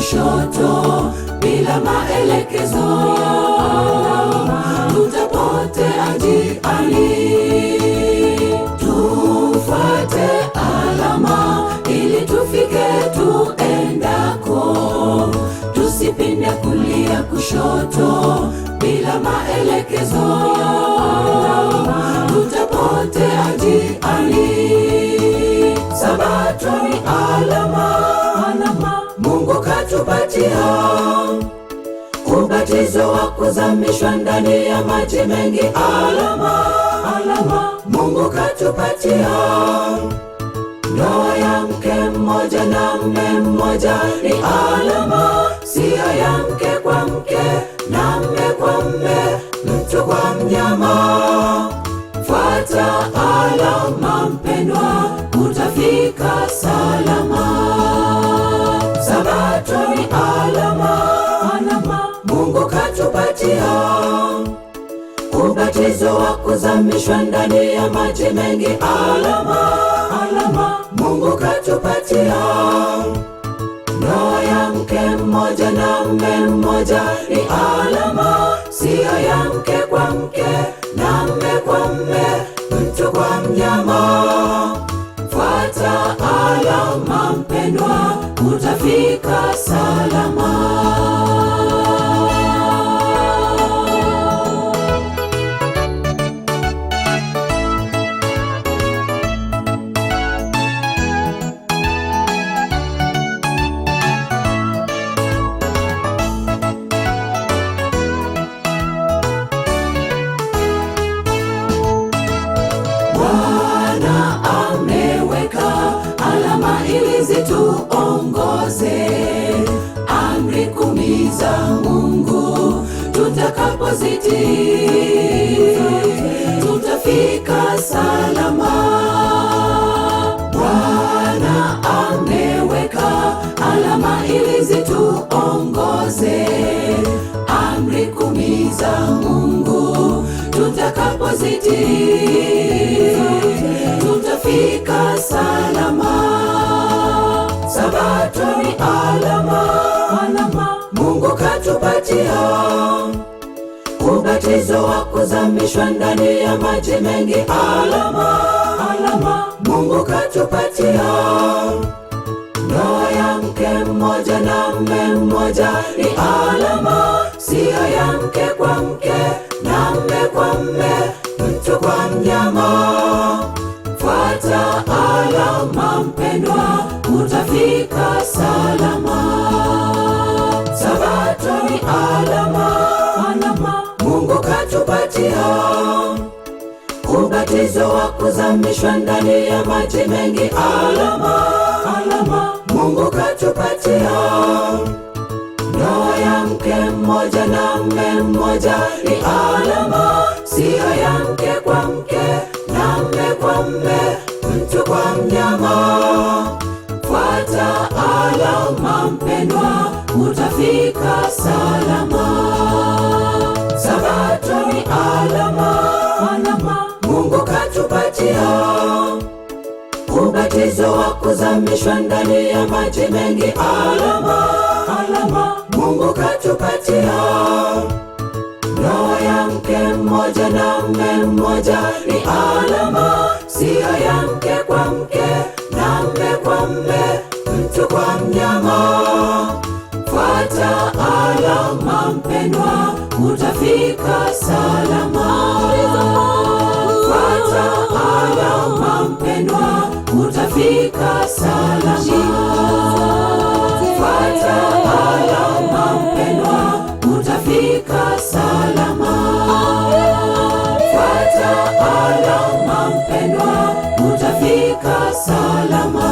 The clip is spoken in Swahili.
kushoto bila maelekezo, tutapotea njiani. Tufuate alama ili tufike tuendako, tusipinde kulia kushoto bila maelekezo, tutapotea njiani. Sabato ni alama Mungu katupatia, ubatizo wa kuzamishwa ndani ya maji mengi. Alama Mungu katupatia, ndoa ya mke mmoja na mume mmoja ni alama, siyo ya mke kwa mke na mume kwa mume, mtu kwa mnyama. Fuata alama mpendwa, utafika salama. Sabato ni alama Mungu katupatia, ubatizo wa kuzamishwa ndani ya maji mengi. Alama Mungu katupatia, ndoa ya mke mmoja na mume mmoja ni alama, siyo ya mke kwa mke na mume kwa mume, mtu kwa mnyama. Fuata alama mpendwa, utafika salama. Bwana ameweka alama ili zituongoze, amri 10 za Mungu tutakapozitii, tutafika salama. Bwana ameweka alama ili zituongoze, amri 10 za Mungu tutakapozitii, tutafika salama. Sabato ni alama Mungu katupatia, ubatizo wa kuzamishwa ndani ya maji mengi. Alama Mungu katupatia, ndoa ya mke mmoja na mume mmoja ni alama, siyo ya mke kwa mke na mume kwa mume, mtu kwa mnyama. Fuata alama mpendwa, utafika salama. Sabato ni alama Mungu katupatia, ubatizo wa kuzamishwa ndani ya maji mengi. Alama Mungu katupatia, ndoa ya mke mmoja na mume mmoja ni alama, siyo ya mke kwa mke na mume kwa mume, mtu kwa mnyama. Fuata alama mpendwa, utafika salama. Sabato ni alama Mungu katupatia, ubatizo wa kuzamishwa ndani ya maji mengi. Alama Mungu katupatia, ndoa ya mke mmoja na mume mmoja ni alama, siyo ya mke kwa mke na mume kwa mume, mtu kwa mnyama. Fuata alama mpendwa, utafika salama. Fuata alama mpendwa, utafika salama. Fuata alama mpendwa, utafika salama. Fuata alama mpendwa, utafika salama.